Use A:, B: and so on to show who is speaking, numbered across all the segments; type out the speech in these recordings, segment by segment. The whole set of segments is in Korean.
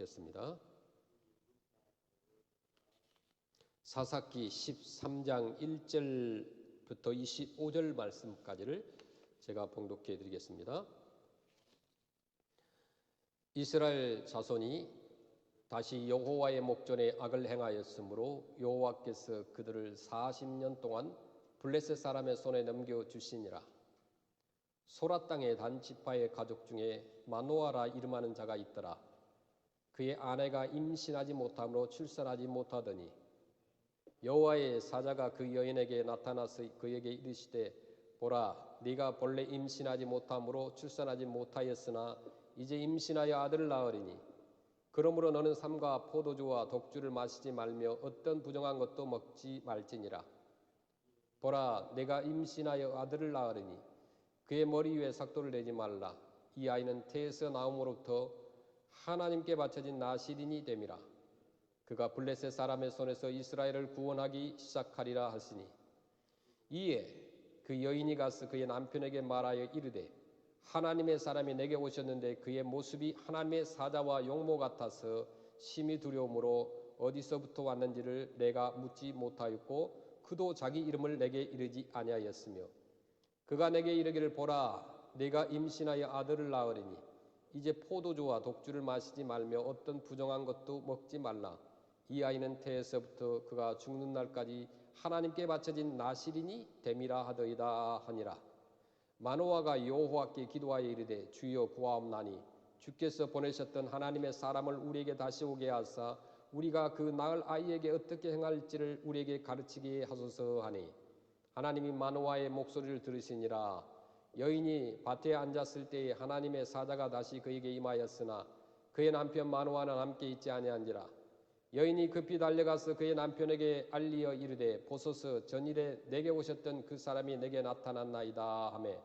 A: 읽겠습니다. 사사기 13장 1절부터 25절 말씀까지를 제가 봉독해 드리겠습니다. 이스라엘 자손이 다시 여호와의 목전에 악을 행하였으므로 여호와께서 그들을 40년 동안 블레셋 사람의 손에 넘겨주시니라. 소라 땅의 단 지파의 가족 중에 마노아라 이름하는 자가 있더라. 그의 아내가 임신하지 못함으로 출산하지 못하더니 여호와의 사자가 그 여인에게 나타나서 그에게 이르시되 보라, 네가 본래 임신하지 못함으로 출산하지 못하였으나 이제 임신하여 아들을 낳으리니 그러므로 너는 삼가 포도주와 독주를 마시지 말며 어떤 부정한 것도 먹지 말지니라. 보라, 내가 임신하여 아들을 낳으리니 그의 머리 위에 삭도를 내지 말라. 이 아이는 태에서 나옴으로부터 하나님께 바쳐진 나실인이 됨이라. 그가 블레셋 사람의 손에서 이스라엘을 구원하기 시작하리라 하시니 이에 그 여인이 가서 그의 남편에게 말하여 이르되 하나님의 사람이 내게 오셨는데 그의 모습이 하나님의 사자와 용모 같아서 심히 두려움으로 어디서부터 왔는지를 내가 묻지 못하였고 그도 자기 이름을 내게 이르지 아니하였으며 그가 내게 이르기를 보라, 내가 임신하여 아들을 낳으리니 이제 포도주와 독주를 마시지 말며 어떤 부정한 것도 먹지 말라. 이 아이는 태에서부터 그가 죽는 날까지 하나님께 바쳐진 나실인이 됨이라 하더이다 하니라. 마노아가 여호와께 기도하여 이르되 주여 구하옵나니 주께서 보내셨던 하나님의 사람을 우리에게 다시 오게 하사 우리가 그 낳을 아이에게 어떻게 행할지를 우리에게 가르치게 하소서 하니 하나님이 마노아의 목소리를 들으시니라. 여인이 밭에 앉았을 때에 하나님의 사자가 다시 그에게 임하였으나 그의 남편 마노아는 함께 있지 아니한지라. 여인이 급히 달려가서 그의 남편에게 알리어 이르되 보소서, 전일에 내게 오셨던 그 사람이 내게 나타났나이다 하매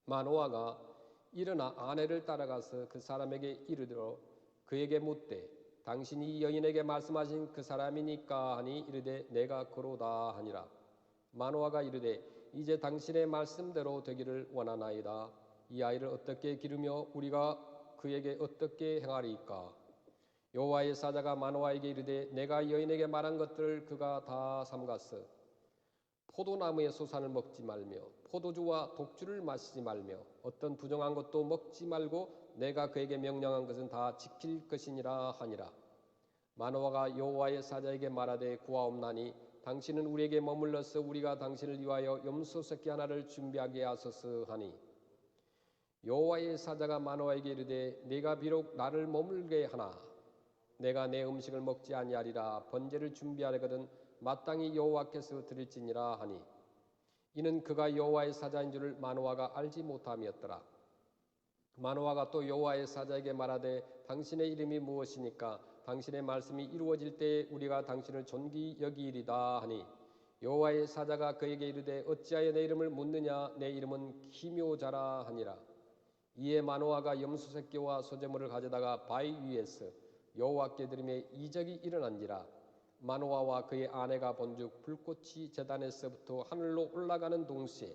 A: 마노아가 일어나 아내를 따라가서 그 사람에게 이르러 그에게 묻되 당신이 이 여인에게 말씀하신 그 사람이니까 하니 이르되 내가 그로다 하니라. 마노아가 이르되 이제 당신의 말씀대로 되기를 원하나이다. 이 아이를 어떻게 기르며 우리가 그에게 어떻게 행하리이까. 여호와의 사자가 마노아에게 이르되 내가 여인에게 말한 것들을 그가 다 삼갔어. 포도나무의 소산을 먹지 말며 포도주와 독주를 마시지 말며 어떤 부정한 것도 먹지 말고 내가 그에게 명령한 것은 다 지킬 것이니라 하니라. 마노아가 여호와의 사자에게 말하되 구하옵나니 당신은 우리에게 머물러서 우리가 당신을 위하여 염소 새끼 하나를 준비하게 하소서 하니 여호와의 사자가 마노아에게 이르되 네가 비록 나를 머물게 하나 내가 내 음식을 먹지 아니하리라. 번제를 준비하려거든 마땅히 여호와께서 드릴지니라 하니 이는 그가 여호와의 사자인 줄을 마노아가 알지 못함이었더라. 마노아가 또 여호와의 사자에게 말하되 당신의 이름이 무엇이니까 당신의 말씀이 이루어질 때에 우리가 당신을 존귀 여기리다 하니 여호와의 사자가 그에게 이르되 어찌하여 내 이름을 묻느냐. 내 이름은 기묘자라 하니라. 이에 마노아가 염소 새끼와 소제물을 가져다가 바위 위에서 여호와께 드리매 이적이 일어난지라. 마노아와 그의 아내가 본즉 불꽃이 제단에서부터 하늘로 올라가는 동시에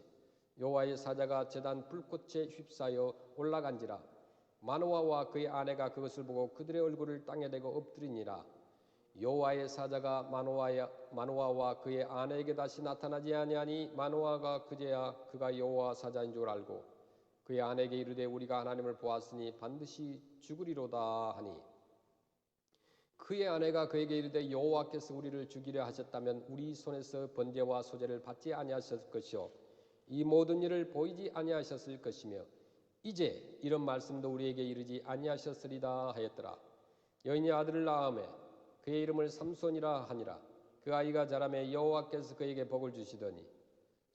A: 여호와의 사자가 제단 불꽃에 휩싸여 올라간지라. 마노아와 그의 아내가 그것을 보고 그들의 얼굴을 땅에 대고 엎드리니라. 여호와의 사자가 마노아와 그의 아내에게 다시 나타나지 아니하니 마노아가 그제야 그가 여호와 사자인 줄 알고 그의 아내에게 이르되 우리가 하나님을 보았으니 반드시 죽으리로다 하니 그의 아내가 그에게 이르되 여호와께서 우리를 죽이려 하셨다면 우리 손에서 번제와 소제를 받지 아니하셨을 것이요 이 모든 일을 보이지 아니하셨을 것이며 이제 이런 말씀도 우리에게 이르지 아니하셨으리다 하였더라. 여인이 아들을 낳음에 그의 이름을 삼손이라 하니라. 그 아이가 자라매 여호와께서 그에게 복을 주시더니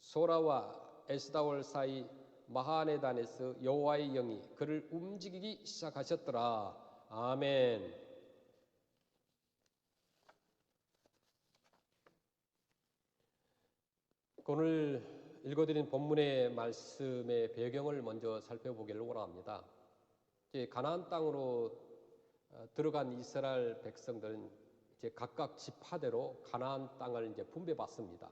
A: 소라와 에스다올 사이 마하네단에서 여호와의 영이 그를 움직이기 시작하셨더라. 아멘. 오늘 읽어드린 본문의 말씀의 배경을 먼저 살펴보기를 원합니다. 가나안 땅으로 들어간 이스라엘 백성들은 이제 각각 지파대로 가나안 땅을 이제 분배받습니다.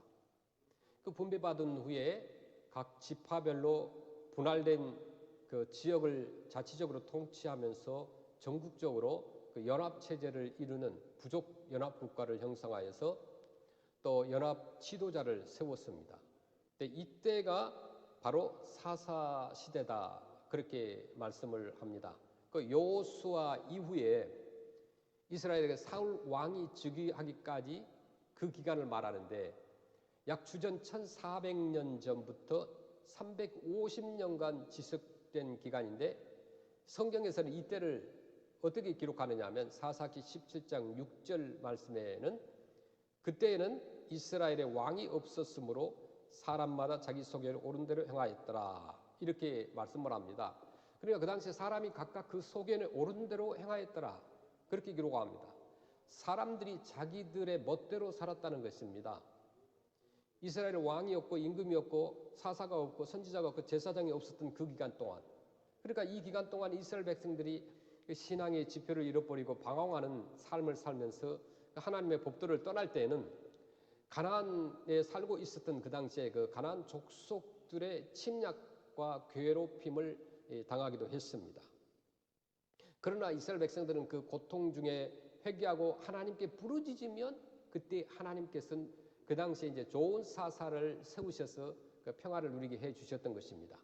A: 그 분배받은 후에 각 지파별로 분할된 그 지역을 자치적으로 통치하면서 전국적으로 그 연합 체제를 이루는 부족 연합 국가를 형성하여서 또 연합 지도자를 세웠습니다. 근데 이때가 바로 사사 시대다 그렇게 말씀을 합니다. 그 여호수아 이후에 이스라엘에게 사울 왕이 즉위하기까지 그 기간을 말하는데 약 주전 1400년 전부터 350년간 지속된 기간인데 성경에서는 이때를 어떻게 기록하느냐 하면 사사기 17장 6절 말씀에는 그때에는 이스라엘의 왕이 없었으므로 사람마다 자기 소견을 옳은 대로 행하였더라 이렇게 말씀을 합니다. 그러니까 그 당시에 사람이 각각 그 소견에 옳은 대로 행하였더라 그렇게 기록합니다. 사람들이 자기들의 멋대로 살았다는 것입니다. 이스라엘에 왕이 없고 임금이 없고 사사가 없고 선지자가 없고 제사장이 없었던 그 기간 동안, 그러니까 이 기간 동안 이스라엘 백성들이 신앙의 지표를 잃어버리고 방황하는 삶을 살면서 하나님의 법도를 떠날 때에는 가나안에 살고 있었던 그 당시에 그 가나안 족속들의 침략과 괴롭힘을 당하기도 했습니다. 그러나 이스라엘 백성들은 그 고통 중에 회개하고 하나님께 부르짖으면 그때 하나님께서는 그 당시에 이제 좋은 사사를 세우셔서 그 평화를 누리게 해 주셨던 것입니다.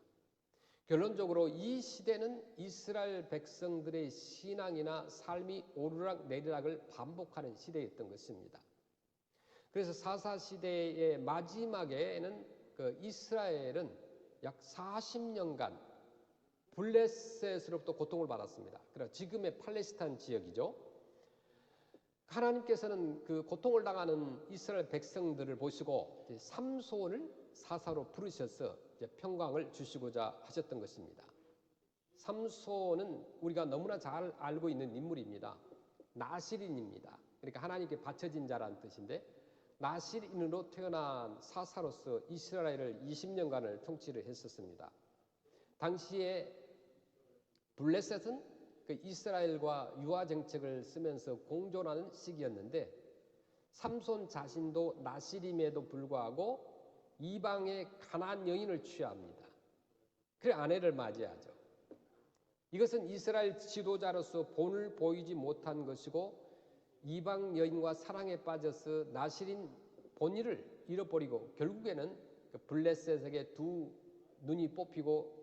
A: 결론적으로 이 시대는 이스라엘 백성들의 신앙이나 삶이 오르락 내리락을 반복하는 시대였던 것입니다. 그래서 사사 시대의 마지막에는 그 이스라엘은 약 40년간 블레셋으로부터 고통을 받았습니다. 그러니까 지금의 팔레스타인 지역이죠. 하나님께서는 그 고통을 당하는 이스라엘 백성들을 보시고 삼손을 사사로 부르셔서 이제 평강을 주시고자 하셨던 것입니다. 삼손은 우리가 너무나 잘 알고 있는 인물입니다. 나실인입니다. 그러니까 하나님께 바쳐진 자라는 뜻인데 나실인으로 태어난 사사로서 이스라엘을 20년간을 통치를 했었습니다. 당시에 블레셋은 그 이스라엘과 유화 정책을 쓰면서 공존하는 시기였는데 삼손 자신도 나실임에도 불구하고 이방의 가나안 여인을 취합니다. 그래 아내를 맞이하죠. 이것은 이스라엘 지도자로서 본을 보이지 못한 것이고 이방 여인과 사랑에 빠져서 나실인 본의를 잃어버리고 결국에는 그 블레셋에게 두 눈이 뽑히고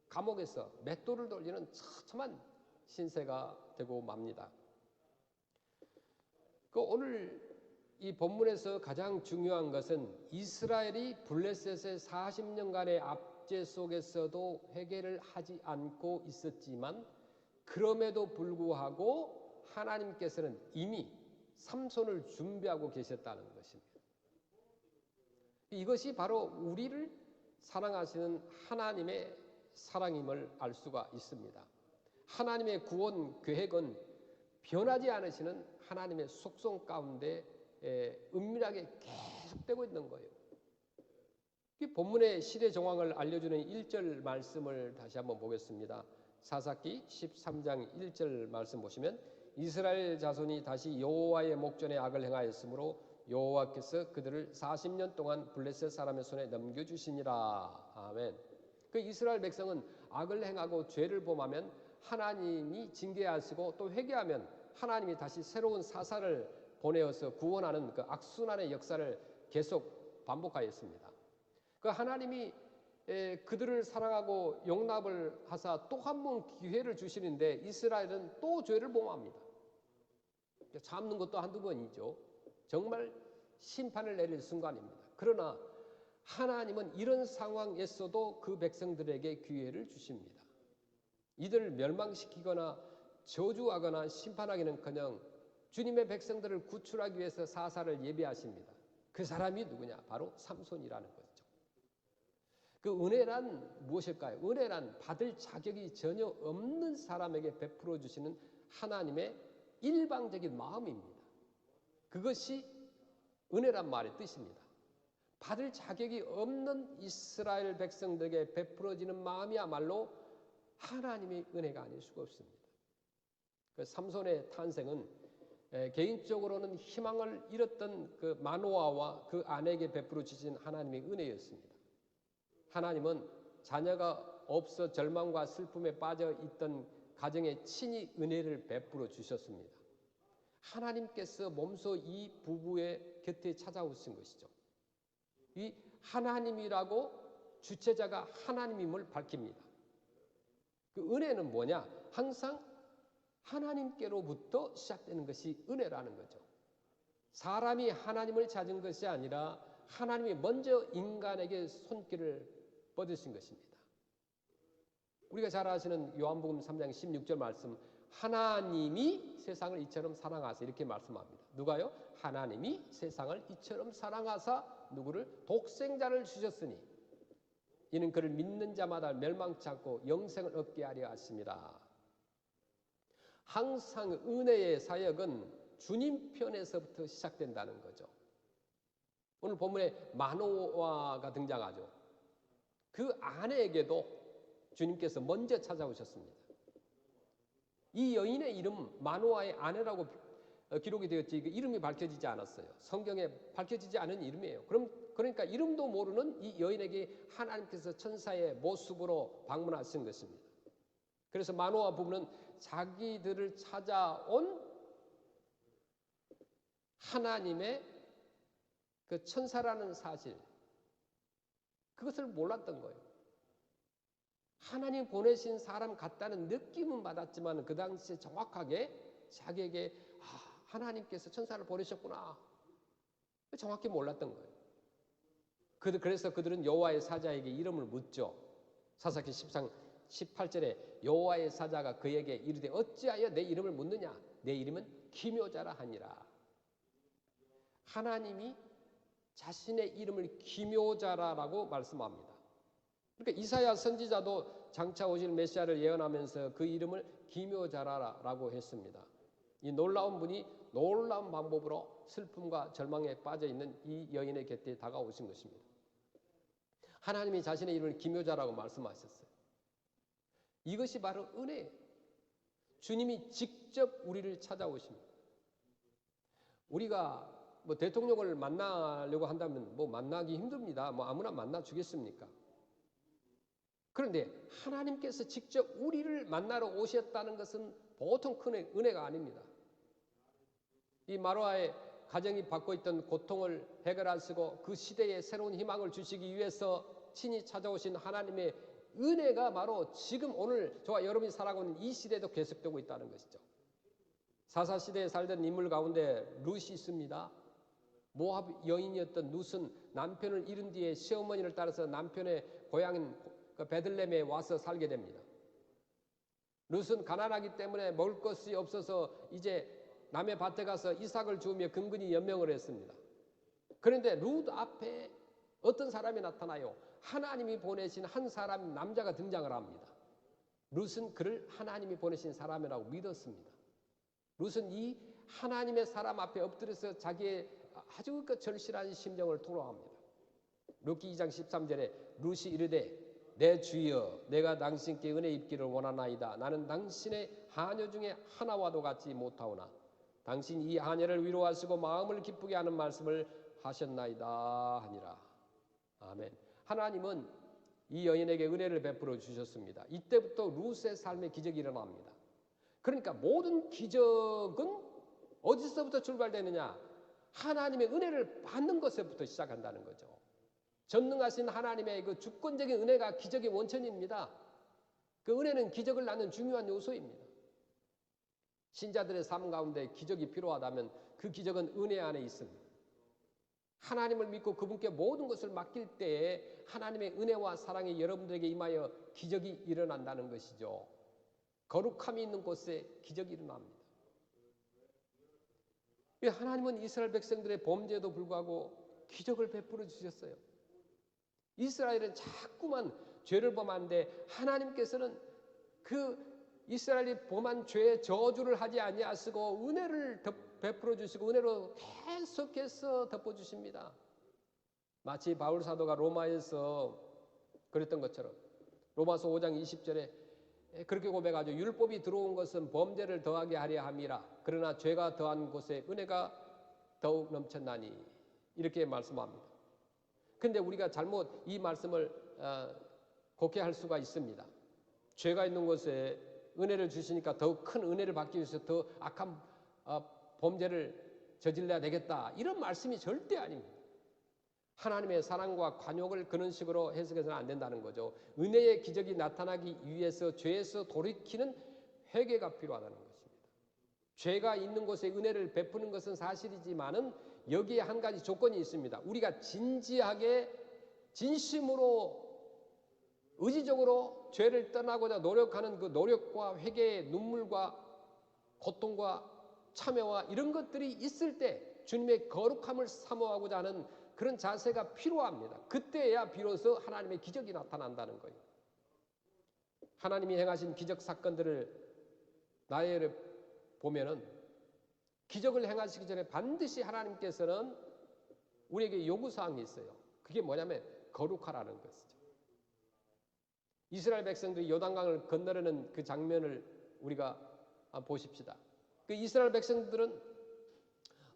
A: 감옥에서 맷돌을 돌리는 처참한 신세가 되고 맙니다. 오늘 이 본문에서 가장 중요한 것은 이스라엘이 블레셋의 40년간의 압제 속에서도 회개를 하지 않고 있었지만 그럼에도 불구하고 하나님께서는 이미 삼손을 준비하고 계셨다는 것입니다. 이것이 바로 우리를 사랑하시는 하나님의 사랑임을 알 수가 있습니다. 하나님의 구원 계획은 변하지 않으시는 하나님의 속성 가운데 은밀하게 계속되고 있는 거예요. 이 본문의 시대 정황을 알려주는 1절 말씀을 다시 한번 보겠습니다. 사사기 13장 1절 말씀 보시면 이스라엘 자손이 다시 여호와의 목전에 악을 행하였으므로 여호와께서 그들을 40년 동안 블레셋 사람의 손에 넘겨주시니라. 아멘. 그 이스라엘 백성은 악을 행하고 죄를 범하면 하나님이 징계하시고 또 회개하면 하나님이 다시 새로운 사사를 보내어서 구원하는 그 악순환의 역사를 계속 반복하였습니다. 그 하나님이 그들을 사랑하고 용납을 하사 또 한 번 기회를 주시는데 이스라엘은 또 죄를 범합니다. 잡는 것도 한두 번이죠. 정말 심판을 내릴 순간입니다. 그러나 하나님은 이런 상황에서도 그 백성들에게 기회를 주십니다. 이들을 멸망시키거나 저주하거나 심판하기는커녕 주님의 백성들을 구출하기 위해서 사사를 예비하십니다. 그 사람이 누구냐? 바로 삼손이라는 거죠. 그 은혜란 무엇일까요? 은혜란 받을 자격이 전혀 없는 사람에게 베풀어 주시는 하나님의 일방적인 마음입니다. 그것이 은혜란 말의 뜻입니다. 받을 자격이 없는 이스라엘 백성들에게 베풀어지는 마음이야말로 하나님의 은혜가 아닐 수가 없습니다. 그 삼손의 탄생은 개인적으로는 희망을 잃었던 그 마노아와 그 아내에게 베풀어 주신 하나님의 은혜였습니다. 하나님은 자녀가 없어 절망과 슬픔에 빠져 있던 가정에 친히 은혜를 베풀어 주셨습니다. 하나님께서 몸소 이 부부의 곁에 찾아오신 것이죠. 이 하나님이라고 주체자가 하나님임을 밝힙니다. 그 은혜는 뭐냐? 항상 하나님께로부터 시작되는 것이 은혜라는 거죠. 사람이 하나님을 찾은 것이 아니라 하나님이 먼저 인간에게 손길을 뻗으신 것입니다. 우리가 잘 아시는 요한복음 3장 16절 말씀, 하나님이 세상을 이처럼 사랑하사, 이렇게 말씀합니다. 누가요? 하나님이 세상을 이처럼 사랑하사 누구를? 독생자를 주셨으니 이는 그를 믿는 자마다 멸망치 않고 영생을 얻게 하려 하심이라. 항상 은혜의 사역은 주님 편에서부터 시작된다는 거죠. 오늘 본문에 마노아가 등장하죠. 그 아내에게도 주님께서 먼저 찾아오셨습니다. 이 여인의 이름 마노아의 아내라고 기록이 되었지 이름이 밝혀지지 않았어요. 성경에 밝혀지지 않은 이름이에요. 그러니까 이름도 모르는 이 여인에게 하나님께서 천사의 모습으로 방문하신 것입니다. 그래서 마노아 부부는 자기들을 찾아온 하나님의 그 천사라는 사실, 그것을 몰랐던 거예요. 하나님 보내신 사람 같다는 느낌은 받았지만 그 당시에 정확하게 자기에게 하나님께서 천사를 보내셨구나 정확히 몰랐던 거예요. 그래서 그들은 여호와의 사자에게 이름을 묻죠. 사사기 10장 18절에 여호와의 사자가 그에게 이르되 어찌하여 내 이름을 묻느냐? 내 이름은 기묘자라 하니라. 하나님이 자신의 이름을 기묘자라라고 말씀합니다. 그러니까 이사야 선지자도 장차 오실 메시아를 예언하면서 그 이름을 기묘자라라고 했습니다. 이 놀라운 분이 놀라운 방법으로 슬픔과 절망에 빠져 있는 이 여인의 곁에 다가오신 것입니다. 하나님이 자신의 이름을 기묘자라고 말씀하셨어요. 이것이 바로 은혜예요. 주님이 직접 우리를 찾아오십니다. 우리가 대통령을 만나려고 한다면 만나기 힘듭니다. 아무나 만나 주겠습니까? 그런데 하나님께서 직접 우리를 만나러 오셨다는 것은 보통 큰 은혜가 아닙니다. 이 마노아의 가정이 받고 있던 고통을 해결하시고 그 시대에 새로운 희망을 주시기 위해서 친히 찾아오신 하나님의 은혜가 바로 지금 오늘 저와 여러분이 살아가고 있는 이 시대에도 계속되고 있다는 것이죠. 사사시대에 살던 인물 가운데 룻이 있습니다. 모압 여인이었던 룻은 남편을 잃은 뒤에 시어머니를 따라서 남편의 고향인 베들레헴에 와서 살게 됩니다. 룻은 가난하기 때문에 먹을 것이 없어서 이제 남의 밭에 가서 이삭을 주우며 근근히 연명을 했습니다. 그런데 룻 앞에 어떤 사람이 나타나요? 하나님이 보내신 한 사람, 남자가 등장을 합니다. 룻은 그를 하나님이 보내신 사람이라고 믿었습니다. 룻은 이 하나님의 사람 앞에 엎드려서 자기의 아주 절실한 심정을 토로합니다. 룻기 2장 13절에 룻이 이르되 내 주여 내가 당신께 은혜 입기를 원하나이다. 나는 당신의 하녀 중에 하나와도 같지 못하오나 당신 이 하녀를 위로하시고 마음을 기쁘게 하는 말씀을 하셨나이다 하니라. 아멘. 하나님은 이 여인에게 은혜를 베풀어 주셨습니다. 이때부터 룻의 삶에 기적이 일어납니다. 그러니까 모든 기적은 어디서부터 출발되느냐? 하나님의 은혜를 받는 것에부터 시작한다는 거죠. 전능하신 하나님의 그 주권적인 은혜가 기적의 원천입니다. 그 은혜는 기적을 낳는 중요한 요소입니다. 신자들의 삶 가운데 기적이 필요하다면 그 기적은 은혜 안에 있습니다. 하나님을 믿고 그분께 모든 것을 맡길 때에 하나님의 은혜와 사랑이 여러분들에게 임하여 기적이 일어난다는 것이죠. 거룩함이 있는 곳에 기적이 일어납니다. 하나님은 이스라엘 백성들의 범죄에도 불구하고 기적을 베풀어 주셨어요. 이스라엘은 자꾸만 죄를 범하는데 하나님께서는 그 이스라엘이 범한 죄의 저주를 하지 아니하시고 은혜를 베풀어 주시고 은혜로 계속해서 덮어주십니다. 마치 바울 사도가 로마에서 그랬던 것처럼 로마서 5장 20절에 그렇게 고백하죠. 율법이 들어온 것은 범죄를 더하게 하려 함이라. 그러나 죄가 더한 곳에 은혜가 더욱 넘쳤나니. 이렇게 말씀합니다. 그런데 우리가 잘못 이 말씀을 곡해할 수가 있습니다. 죄가 있는 곳에 은혜를 주시니까 더 큰 은혜를 받기 위해서 더 악한 범죄를 저질러야 되겠다, 이런 말씀이 절대 아닙니다. 하나님의 사랑과 관용을 그런 식으로 해석해서는 안 된다는 거죠. 은혜의 기적이 나타나기 위해서 죄에서 돌이키는 회개가 필요하다는 것입니다. 죄가 있는 곳에 은혜를 베푸는 것은 사실이지만은 여기에 한 가지 조건이 있습니다. 우리가 진지하게 진심으로 의지적으로 죄를 떠나고자 노력하는 그 노력과 회개의 눈물과 고통과 참여와 이런 것들이 있을 때 주님의 거룩함을 사모하고자 하는 그런 자세가 필요합니다. 그때야 비로소 하나님의 기적이 나타난다는 거예요. 하나님이 행하신 기적 사건들을 나열해 보면은 기적을 행하시기 전에 반드시 하나님께서는 우리에게 요구사항이 있어요. 그게 뭐냐면 거룩하라는 것이죠. 이스라엘 백성들이 요단강을 건너려는 그 장면을 우리가 보십시다. 그 이스라엘 백성들은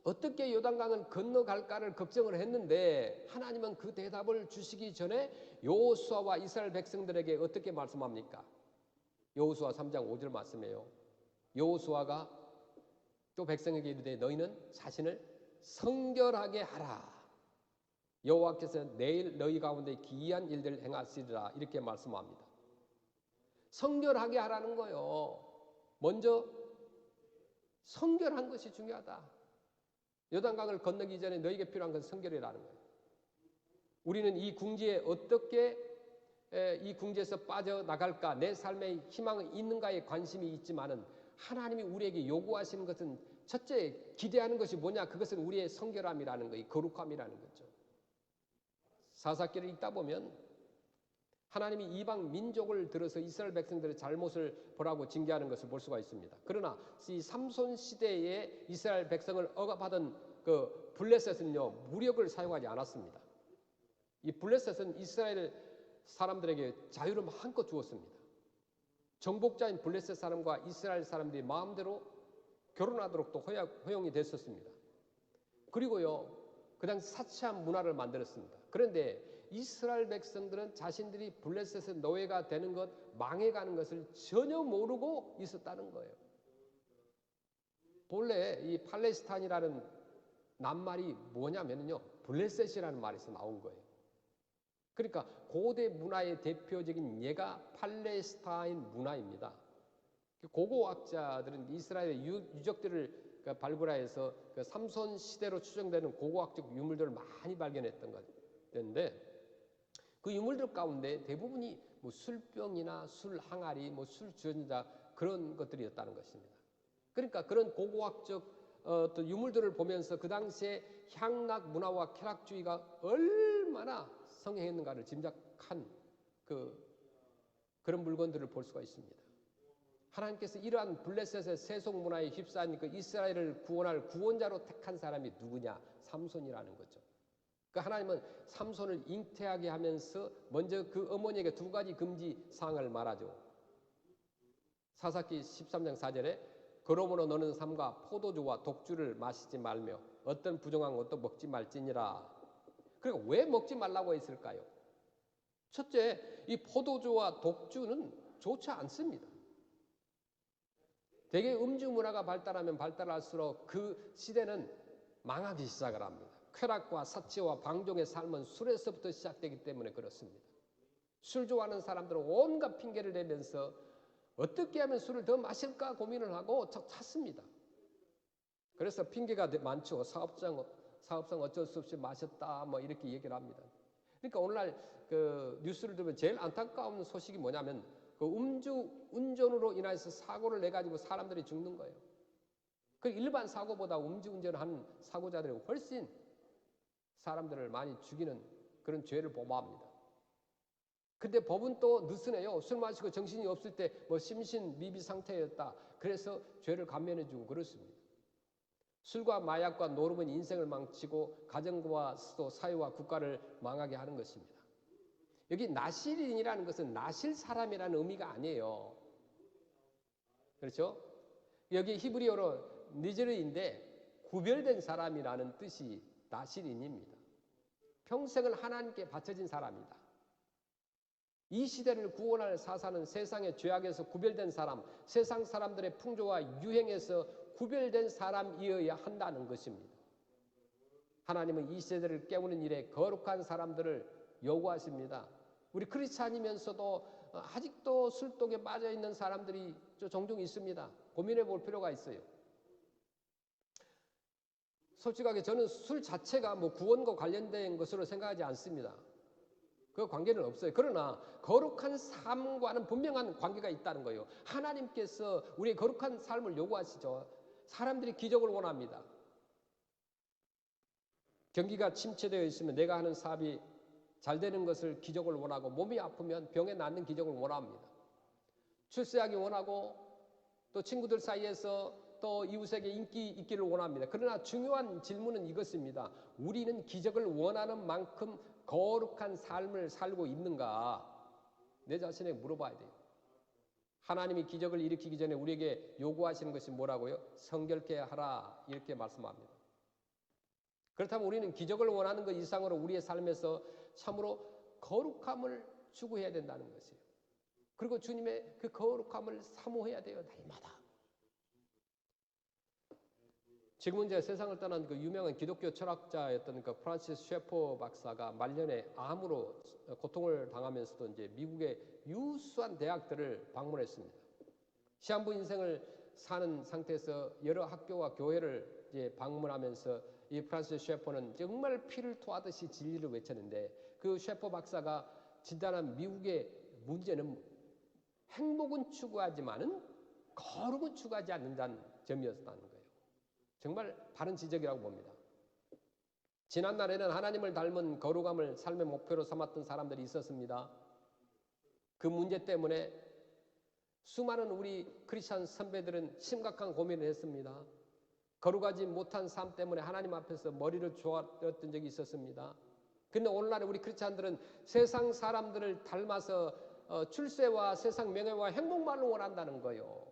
A: 어떻게 요단강을 건너갈까를 걱정을 했는데 하나님은 그 대답을 주시기 전에 여호수아와 이스라엘 백성들에게 어떻게 말씀합니까? 여호수아 3장 5절 말씀이에요. 여호수아가 또 백성에게 이르되 너희는 자신을 성결하게 하라. 여호와께서 내일 너희 가운데 기이한 일들을 행하시리라, 이렇게 말씀합니다. 성결하게 하라는 거예요. 먼저 성결한 것이 중요하다. 요단강을 건너기 전에 너에게 필요한 것은 성결이라는 거예요. 우리는 이 궁지에 어떻게 이 궁지에서 빠져나갈까, 내 삶에 희망이 있는가에 관심이 있지만은 하나님이 우리에게 요구하시는 것은 첫째 기대하는 것이 뭐냐? 그것은 우리의 성결함이라는 거예요. 거룩함이라는 거죠. 사사기를 읽다 보면 하나님이 이방 민족을 들어서 이스라엘 백성들의 잘못을 보라고 징계하는 것을 볼 수가 있습니다. 그러나 이 삼손 시대에 이스라엘 백성을 억압하던 그 블레셋은요, 무력을 사용하지 않았습니다. 이 블레셋은 이스라엘 사람들에게 자유를 한껏 주었습니다. 정복자인 블레셋 사람과 이스라엘 사람들이 마음대로 결혼하도록 또 허용이 됐었습니다. 그리고요, 그 당시 사치한 문화를 만들었습니다. 그런데 이스라엘 백성들은 자신들이 블레셋의 노예가 되는 것, 망해가는 것을 전혀 모르고 있었다는 거예요. 본래 이 팔레스타인이라는 낱말이 뭐냐면요, 블레셋이라는 말에서 나온 거예요. 그러니까 고대 문화의 대표적인 예가 팔레스타인 문화입니다. 고고학자들은 이스라엘의 유적들을 발굴하여서 그 삼손 시대로 추정되는 고고학적 유물들을 많이 발견했던 것인데, 그 유물들 가운데 대부분이 뭐 술병이나 술 항아리, 뭐 술 주전자, 그런 것들이었다는 것입니다. 그러니까 그런 고고학적 또 유물들을 보면서 그 당시에 향락 문화와 쾌락주의가 얼마나 성행했는가를 짐작한 그런 물건들을 볼 수가 있습니다. 하나님께서 이러한 블레셋의 세속 문화에 휩싸인 그 이스라엘을 구원할 구원자로 택한 사람이 누구냐? 삼손이라는 거죠. 그 하나님은 삼손을 잉태하게 하면서 먼저 그 어머니에게 두 가지 금지 사항을 말하죠. 사사기 13장 4절에 그러므로 너는 삼가 포도주와 독주를 마시지 말며 어떤 부정한 것도 먹지 말지니라. 그러니까 왜 먹지 말라고 했을까요? 첫째, 이 포도주와 독주는 좋지 않습니다. 대개 음주 문화가 발달하면 발달할수록 그 시대는 망하기 시작을 합니다. 쾌락과 사치와 방종의 삶은 술에서부터 시작되기 때문에 그렇습니다. 술 좋아하는 사람들은 온갖 핑계를 대면서 어떻게 하면 술을 더 마실까 고민을 하고 찾습니다. 그래서 핑계가 많죠. 사업성 어쩔 수 없이 마셨다, 뭐 이렇게 얘기를 합니다. 그러니까 오늘날 그 뉴스를 들으면 제일 안타까운 소식이 뭐냐면 그 운전으로 인해서 사고를 내 가지고 사람들이 죽는 거예요. 그 일반 사고보다 음주운전을 한 사고자들이 훨씬 사람들을 많이 죽이는 그런 죄를 범합니다. 근데 법은 또 느슨해요. 술 마시고 정신이 없을 때 뭐 심신미비 상태였다, 그래서 죄를 감면해주고 그렇습니다. 술과 마약과 노름은 인생을 망치고 가정과 또 사회와 국가를 망하게 하는 것입니다. 여기 나실인이라는 것은 나실 사람이라는 의미가 아니에요. 그렇죠? 여기 히브리어로 니즈르인데 구별된 사람이라는 뜻이 나실인입니다. 평생을 하나님께 바쳐진 사람이다. 이 시대를 구원할 사사는 세상의 죄악에서 구별된 사람, 세상 사람들의 풍조와 유행에서 구별된 사람이어야 한다는 것입니다. 하나님은 이 시대를 깨우는 일에 거룩한 사람들을 요구하십니다. 우리 크리스찬이면서도 아직도 술독에 빠져 있는 사람들이 종종 있습니다. 고민해 볼 필요가 있어요. 솔직하게 저는 술 자체가 구원과 관련된 것으로 생각하지 않습니다. 그 관계는 없어요. 그러나 거룩한 삶과는 분명한 관계가 있다는 거예요. 하나님께서 우리의 거룩한 삶을 요구하시죠. 사람들이 기적을 원합니다. 경기가 침체되어 있으면 내가 하는 사업이 잘 되는 것을 기적을 원하고, 몸이 아프면 병에 낫는 기적을 원합니다. 출세하기 원하고, 또 친구들 사이에서 또 이웃에게 인기 있기를 원합니다. 그러나 중요한 질문은 이것입니다. 우리는 기적을 원하는 만큼 거룩한 삶을 살고 있는가? 내 자신에게 물어봐야 돼요. 하나님이 기적을 일으키기 전에 우리에게 요구하시는 것이 뭐라고요? 성결케 하라, 이렇게 말씀합니다. 그렇다면 우리는 기적을 원하는 것 이상으로 우리의 삶에서 참으로 거룩함을 추구해야 된다는 것이에요. 그리고 주님의 그 거룩함을 사모해야 돼요, 날마다. 지금은 이제 세상을 떠난 그 유명한 기독교 철학자였던 그 프란시스 셰퍼 박사가 말년에 암으로 고통을 당하면서도 이제 미국의 유수한 대학들을 방문했습니다. 시한부 인생을 사는 상태에서 여러 학교와 교회를 이제 방문하면서 이 프란시스 셰퍼는 정말 피를 토하듯이 진리를 외쳤는데, 그 셰퍼 박사가 진단한 미국의 문제는 행복은 추구하지만은 거룩은 추구하지 않는다는 점이었다는 거예요. 정말 바른 지적이라고 봅니다. 지난날에는 하나님을 닮은 거룩함을 삶의 목표로 삼았던 사람들이 있었습니다. 그 문제 때문에 수많은 우리 크리스찬 선배들은 심각한 고민을 했습니다. 거룩하지 못한 삶 때문에 하나님 앞에서 머리를 조아렸던 적이 있었습니다. 그런데 오늘날 우리 크리스찬들은 세상 사람들을 닮아서 출세와 세상 명예와 행복만을 원한다는 거예요.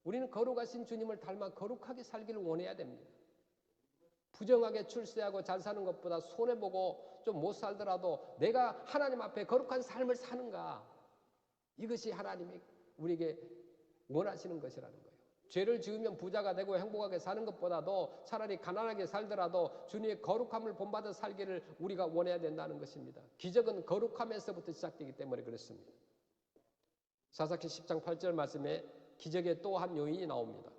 A: 우리는 거룩하신 주님을 닮아 거룩하게 살기를 원해야 됩니다. 부정하게 출세하고 잘 사는 것보다 손해보고 좀 못 살더라도 내가 하나님 앞에 거룩한 삶을 사는가, 이것이 하나님이 우리에게 원하시는 것이라는 거예요. 죄를 지으면 부자가 되고 행복하게 사는 것보다도 차라리 가난하게 살더라도 주님의 거룩함을 본받아 살기를 우리가 원해야 된다는 것입니다. 기적은 거룩함에서부터 시작되기 때문에 그렇습니다. 사사기 10장 8절 말씀에 기적의 또 한 요인이 나옵니다.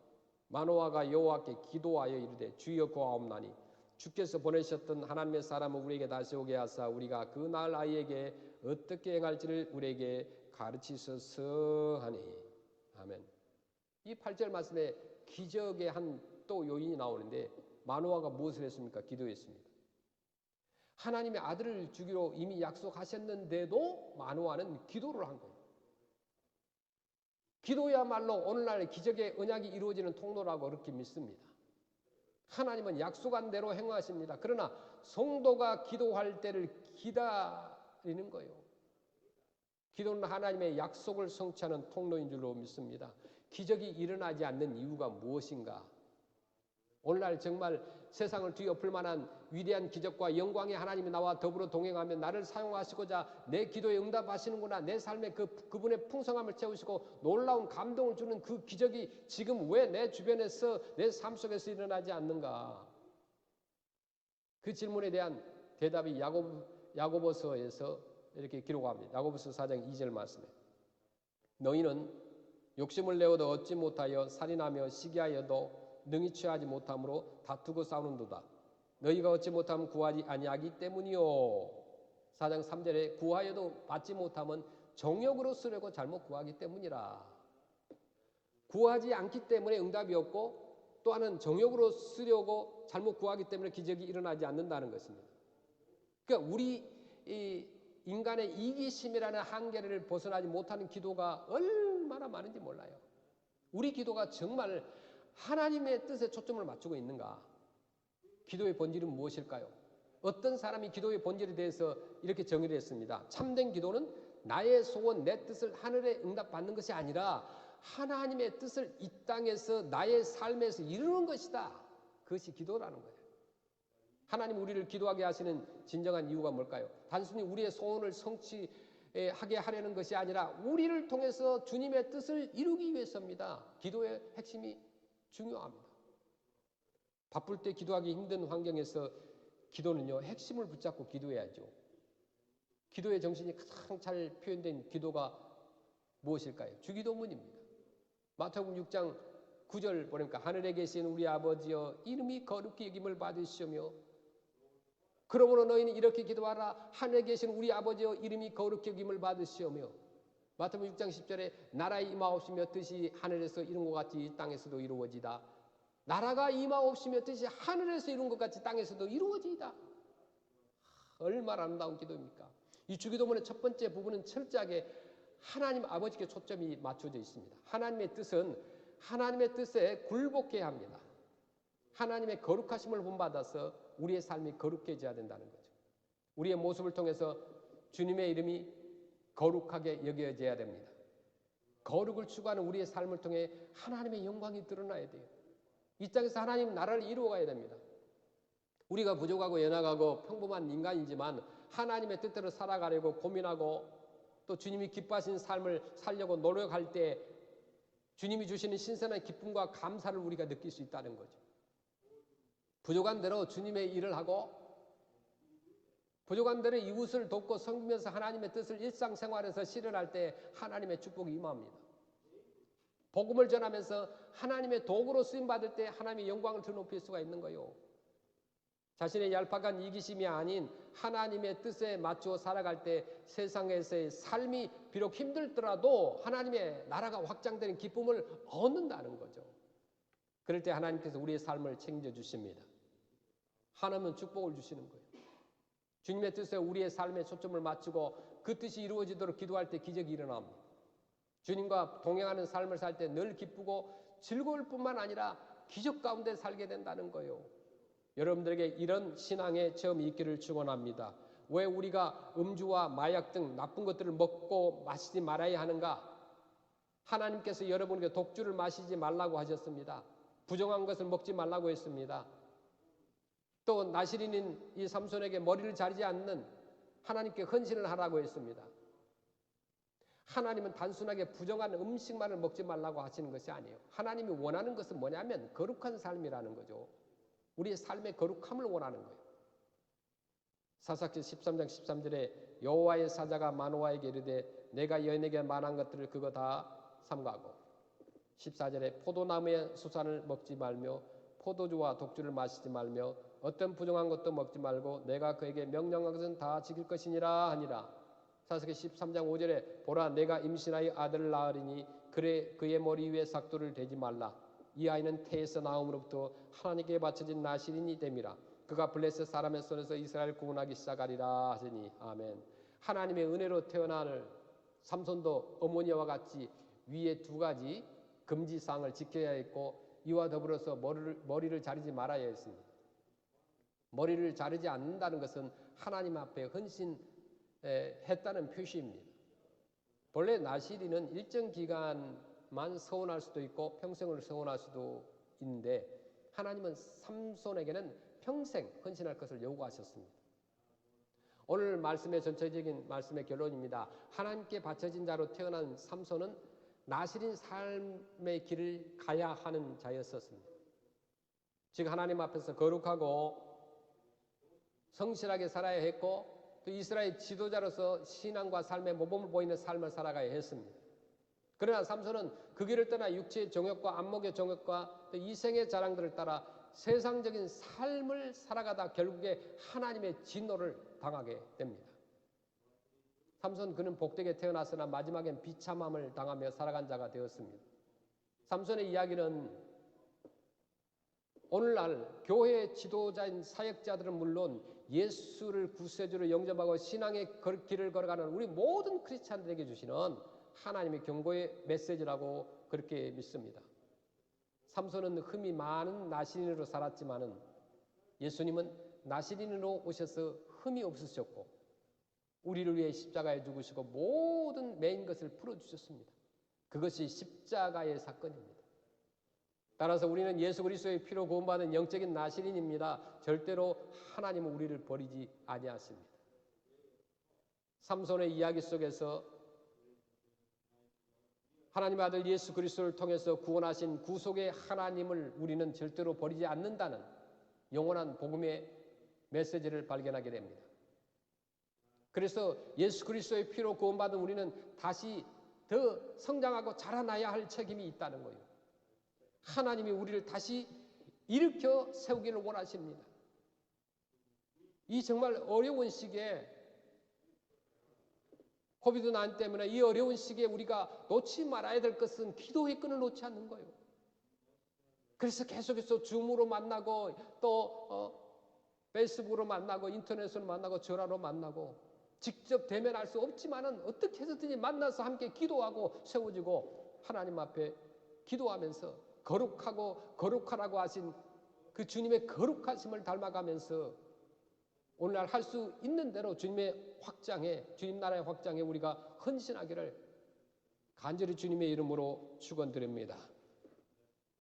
A: 마노아가 여호와께 기도하여 이르되 주여 구하옵나니 주께서 보내셨던 하나님의 사람을 우리에게 다시 오게 하사 우리가 그 날 아이에게 어떻게 행할지를 우리에게 가르치소서 하니. 아멘. 이 8절 말씀에 기적의 한 또 요인이 나오는데, 마노아가 무엇을 했습니까? 기도했습니다. 하나님의 아들을 주기로 이미 약속하셨는데도 마노아는 기도를 한 거예요. 기도야말로 오늘날 기적의 언약이 이루어지는 통로라고 그렇게 믿습니다. 하나님은 약속한 대로 행하십니다. 그러나 성도가 기도할 때를 기다리는 거예요. 기도는 하나님의 약속을 성취하는 통로인 줄로 믿습니다. 기적이 일어나지 않는 이유가 무엇인가? 오늘날 정말 세상을 뒤엎을 만한 위대한 기적과 영광의 하나님이 나와 더불어 동행하며 나를 사용하시고자 내 기도에 응답하시는구나, 내 삶에 그분의 풍성함을 채우시고 놀라운 감동을 주는 그 기적이 지금 왜 내 주변에서 내 삶 속에서 일어나지 않는가? 그 질문에 대한 대답이 야고보서에서 이렇게 기록합니다. 야고보서 4장 2절 말씀에 너희는 욕심을 내어도 얻지 못하여 살인하며 시기하여도 능히 취하지 못함으로 다투고 싸우는도다. 너희가 얻지 못하면 구하지 아니하기 때문이요. 4장 3절에 구하여도 받지 못하면 정욕으로 쓰려고 잘못 구하기 때문이라. 구하지 않기 때문에 응답이 없고, 또 하나는 정욕으로 쓰려고 잘못 구하기 때문에 기적이 일어나지 않는다는 것입니다. 그러니까 우리 인간의 이기심이라는 한계를 벗어나지 못하는 기도가 얼마나 많은지 몰라요. 우리 기도가 정말 하나님의 뜻에 초점을 맞추고 있는가? 기도의 본질은 무엇일까요? 어떤 사람이 기도의 본질에 대해서 이렇게 정의를 했습니다. 참된 기도는 나의 소원, 내 뜻을 하늘에 응답받는 것이 아니라 하나님의 뜻을 이 땅에서 나의 삶에서 이루는 것이다. 그것이 기도라는 거예요. 하나님 우리를 기도하게 하시는 진정한 이유가 뭘까요? 단순히 우리의 소원을 성취 하게 하려는 것이 아니라 우리를 통해서 주님의 뜻을 이루기 위해서입니다. 기도의 핵심이 중요합니다. 바쁠 때 기도하기 힘든 환경에서 기도는요, 핵심을 붙잡고 기도해야죠. 기도의 정신이 가장 잘 표현된 기도가 무엇일까요? 주기도문입니다. 마태복음 6장 9절 보니까 하늘에 계신 우리 아버지여 이름이 거룩히 여김을 받으시오며 그러므로 너희는 이렇게 기도하라. 하늘에 계신 우리 아버지여 이름이 거룩히 여김을 받으시오며 마태복음 6장 10절에 나라의 임하옵시며 뜻이 하늘에서 이룬 것 같이 이 땅에서도 이루어지다. 나라가 임하옵시며 뜻이 하늘에서 이룬 것 같이 땅에서도 이루어지다. 얼마나 아름다운 기도입니까? 이 주기도문의 첫 번째 부분은 철저하게 하나님 아버지께 초점이 맞춰져 있습니다. 하나님의 뜻은 하나님의 뜻에 굴복해야 합니다. 하나님의 거룩하심을 본받아서 우리의 삶이 거룩해져야 된다는 거죠. 우리의 모습을 통해서 주님의 이름이 거룩하게 여겨져야 됩니다. 거룩을 추구하는 우리의 삶을 통해 하나님의 영광이 드러나야 돼요. 이 땅에서 하나님 나라를 이루어가야 됩니다. 우리가 부족하고 연약하고 평범한 인간이지만 하나님의 뜻대로 살아가려고 고민하고 또 주님이 기뻐하시는 삶을 살려고 노력할 때 주님이 주시는 신선한 기쁨과 감사를 우리가 느낄 수 있다는 거죠. 부족한 대로 주님의 일을 하고 부족한 대로 이웃을 돕고 섬기면서 하나님의 뜻을 일상생활에서 실현할 때 하나님의 축복이 임합니다. 복음을 전하면서 하나님의 도구로 쓰임받을 때 하나님의 영광을 드높일 수가 있는 거예요. 자신의 얄팍한 이기심이 아닌 하나님의 뜻에 맞추어 살아갈 때 세상에서의 삶이 비록 힘들더라도 하나님의 나라가 확장되는 기쁨을 얻는다는 거죠. 그럴 때 하나님께서 우리의 삶을 책임져 주십니다. 하나님은 축복을 주시는 거예요. 주님의 뜻에 우리의 삶에 초점을 맞추고 그 뜻이 이루어지도록 기도할 때 기적이 일어납니다. 주님과 동행하는 삶을 살 때 늘 기쁘고 즐거울 뿐만 아니라 기적 가운데 살게 된다는 거예요. 여러분들에게 이런 신앙의 체험이 있기를 축원합니다. 왜 우리가 음주와 마약 등 나쁜 것들을 먹고 마시지 말아야 하는가? 하나님께서 여러분에게 독주를 마시지 말라고 하셨습니다. 부정한 것을 먹지 말라고 했습니다. 또 나시린인 이 삼손에게 머리를 자르지 않는 하나님께 헌신을 하라고 했습니다. 하나님은 단순하게 부정한 음식만을 먹지 말라고 하시는 것이 아니에요. 하나님이 원하는 것은 뭐냐면 거룩한 삶이라는 거죠. 우리의 삶의 거룩함을 원하는 거예요. 사사기 13장 13절에 여호와의 사자가 마노아에게 이르되 내가 여인에게 말한 것들을 그거 다 삼가고 14절에 포도나무의 수산을 먹지 말며 포도주와 독주를 마시지 말며 어떤 부정한 것도 먹지 말고 내가 그에게 명령한 것은 다 지킬 것이니라 하니라. 사사기 13장 5절에 보라 내가 임신하여 아들을 낳으리니 그래 그의 머리 위에 삭도를 대지 말라. 이 아이는 태에서 나옴으로부터 하나님께 바쳐진 나실인이 됨이라. 그가 블레셋 사람의 손에서 이스라엘 구원하기 시작하리라 하시니 아멘. 하나님의 은혜로 태어나는 삼손도 어머니와 같이 위에 두 가지 금지사항을 지켜야 했고 이와 더불어서 머리를 자르지 말아야 했습니다. 머리를 자르지 않는다는 것은 하나님 앞에 헌신했다는 표시입니다. 본래 나시린은 일정 기간만 서원할 수도 있고 평생을 서원할 수도 있는데 하나님은 삼손에게는 평생 헌신할 것을 요구하셨습니다. 오늘 말씀의 전체적인 말씀의 결론입니다. 하나님께 바쳐진 자로 태어난 삼손은 나시린 삶의 길을 가야 하는 자였었습니다. 즉 하나님 앞에서 거룩하고 성실하게 살아야 했고 또 이스라엘 지도자로서 신앙과 삶의 모범을 보이는 삶을 살아가야 했습니다. 그러나 삼손은 그 길을 떠나 육체의 정욕과 안목의 정욕과 또 이생의 자랑들을 따라 세상적인 삶을 살아가다 결국에 하나님의 진노를 당하게 됩니다. 삼손 그는 복되게 태어났으나 마지막엔 비참함을 당하며 살아간 자가 되었습니다. 삼손의 이야기는 오늘날 교회의 지도자인 사역자들은 물론 예수를 구세주로 영접하고 신앙의 길을 걸어가는 우리 모든 크리스찬들에게 주시는 하나님의 경고의 메시지라고 그렇게 믿습니다. 삼손은 흠이 많은 나시린으로 살았지만은 예수님은 나시린으로 오셔서 흠이 없으셨고 우리를 위해 십자가에 죽으시고 모든 매인 것을 풀어주셨습니다. 그것이 십자가의 사건입니다. 따라서 우리는 예수 그리스도의 피로 구원받은 영적인 나시린입니다. 절대로 하나님은 우리를 버리지 아니하십니다. 삼손의 이야기 속에서 하나님의 아들 예수 그리스도를 통해서 구원하신 구속의 하나님을 우리는 절대로 버리지 않는다는 영원한 복음의 메시지를 발견하게 됩니다. 그래서 예수 그리스도의 피로 구원받은 우리는 다시 더 성장하고 자라나야 할 책임이 있다는 거예요. 하나님이 우리를 다시 일으켜 세우기를 원하십니다. 이 정말 어려운 시기에 코비드-19 때문에 이 어려운 시기에 우리가 놓지 말아야 될 것은 기도의 끈을 놓지 않는 거예요. 그래서 계속해서 줌으로 만나고 또 페이스북으로 만나고 인터넷으로 만나고 전화로 만나고 직접 대면할 수 없지만은 어떻게 해서든지 만나서 함께 기도하고 세워지고 하나님 앞에 기도하면서 거룩하고 거룩하라고 하신 그 주님의 거룩하심을 닮아가면서 오늘날 할 수 있는 대로 주님의 확장에, 주님 나라의 확장에 우리가 헌신하기를 간절히 주님의 이름으로 축원드립니다.